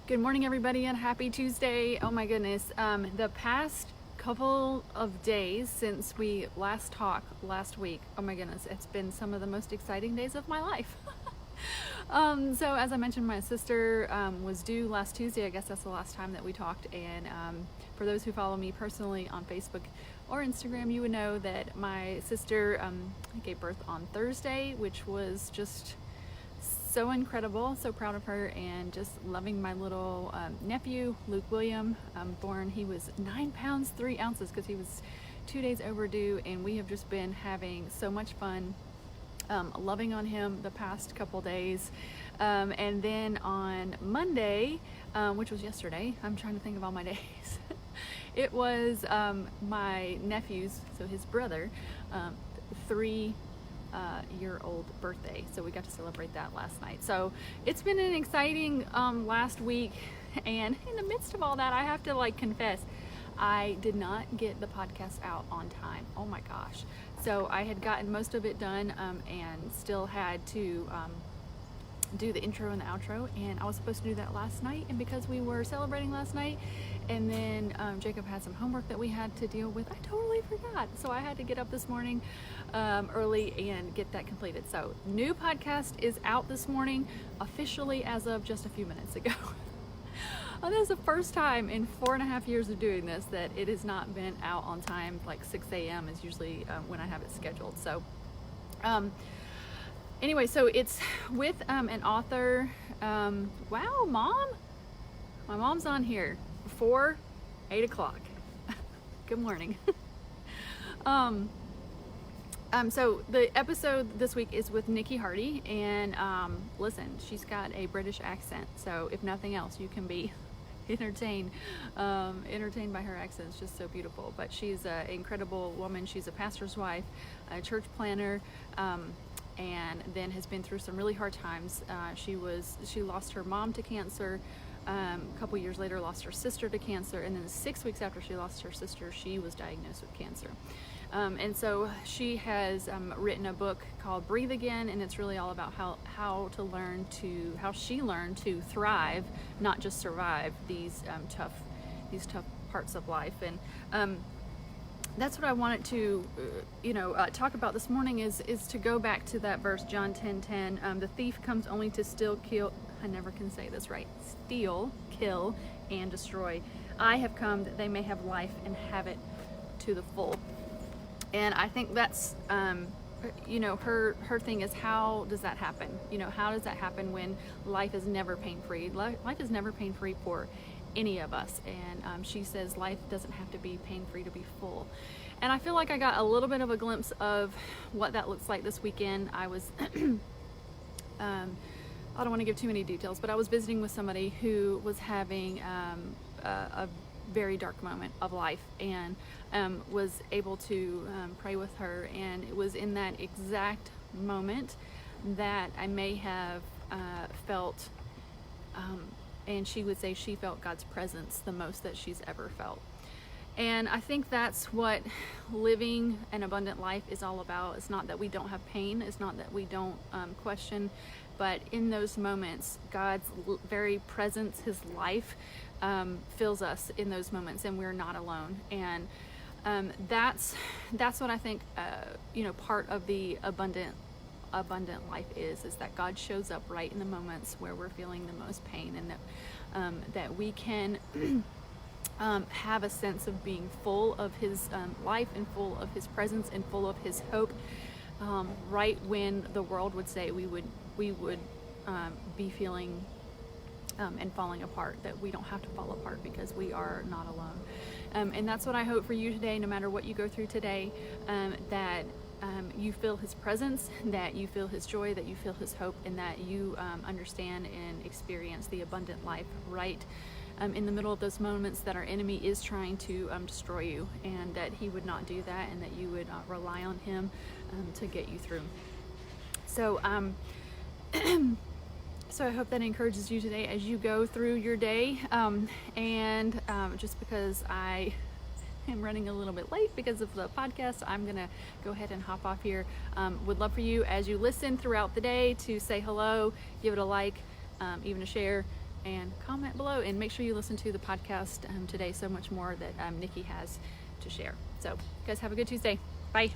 Good morning, everybody, and happy Tuesday. Oh my goodness. The past couple of days since we last talked last week, oh my goodness, it's been some of the most exciting days of my life. So as I mentioned, my sister was due last Tuesday. I guess that's the last time that we talked. And for those who follow me personally on Facebook or Instagram, you would know that my sister gave birth on Thursday, which was just so incredible. So proud of her, and just loving my little nephew, Luke William, born. He was 9 pounds 3 ounces because he was 2 days overdue, and we have just been having so much fun. Loving on him the past couple days. And then on Monday, which was yesterday, I'm trying to think of all my days. It was my nephew's, so his brother, 3-year-old birthday. So we got to celebrate that last night. So it's been an exciting last week. And in the midst of all that, I have to confess, I did not get the podcast out on time. Oh my gosh. So I had gotten most of it done and still had to do the intro and the outro, and I was supposed to do that last night, and because we were celebrating last night and then Jacob had some homework that we had to deal with, I totally forgot. So I had to get up this morning early and get that completed. So new podcast is out this morning, officially as of just a few minutes ago. This is the first time in 4.5 years of doing this that it has not been out on time. 6 a.m. is usually when I have it scheduled. So anyway, so it's with an author. Wow, Mom! My mom's on here before 8 o'clock. Good morning. So the episode this week is with Nikki Hardy, and listen, she's got a British accent, so if nothing else, you can be entertained by her accent. It's just so beautiful. But she's an incredible woman. She's a pastor's wife, a church planner, and then has been through some really hard times. She lost her mom to cancer. A couple years later, lost her sister to cancer, and then 6 weeks after she lost her sister, she was diagnosed with cancer. And so she has written a book called Breathe Again, and it's really all about how she learned to thrive, not just survive these tough parts of life. And that's what I wanted to talk about this morning is to go back to that verse, John 10:10. The thief comes only to steal, kill, I never can say this right, steal, kill, and destroy. I have come that they may have life and have it to the full. And I think that's, her thing is, how does that happen? How does that happen when life is never pain-free? Life is never pain-free for any of us. And she says life doesn't have to be pain-free to be full. And I feel like I got a little bit of a glimpse of what that looks like this weekend. I was, I don't want to give too many details, but I was visiting with somebody who was having a very dark moment of life, and was able to pray with her. And it was in that exact moment that I may have felt, and she would say she felt God's presence the most that she's ever felt. And I think that's what living an abundant life is all about. It's not that we don't have pain. It's not that we don't question, but in those moments, God's very presence, His life, fills us in those moments, and we're not alone. And that's what I think part of the abundant life is that God shows up right in the moments where we're feeling the most pain, and that we can have a sense of being full of His life, and full of His presence, and full of His hope, right when the world would say we would be feeling and falling apart, that we don't have to fall apart because we are not alone. And that's what I hope for you today, no matter what you go through today, that you feel His presence, that you feel His joy, that you feel His hope, and that you understand and experience the abundant life right in the middle of those moments that our enemy is trying to destroy you, and that He would not do that, and that you would rely on Him to get you through. So So I hope that encourages you today as you go through your day. And just because I am running a little bit late because of the podcast, I'm going to go ahead and hop off here. Would love for you, as you listen throughout the day, to say hello, give it a like, even a share, and comment below, and make sure you listen to the podcast today. So much more that Nikki has to share. So, you guys have a good Tuesday. Bye.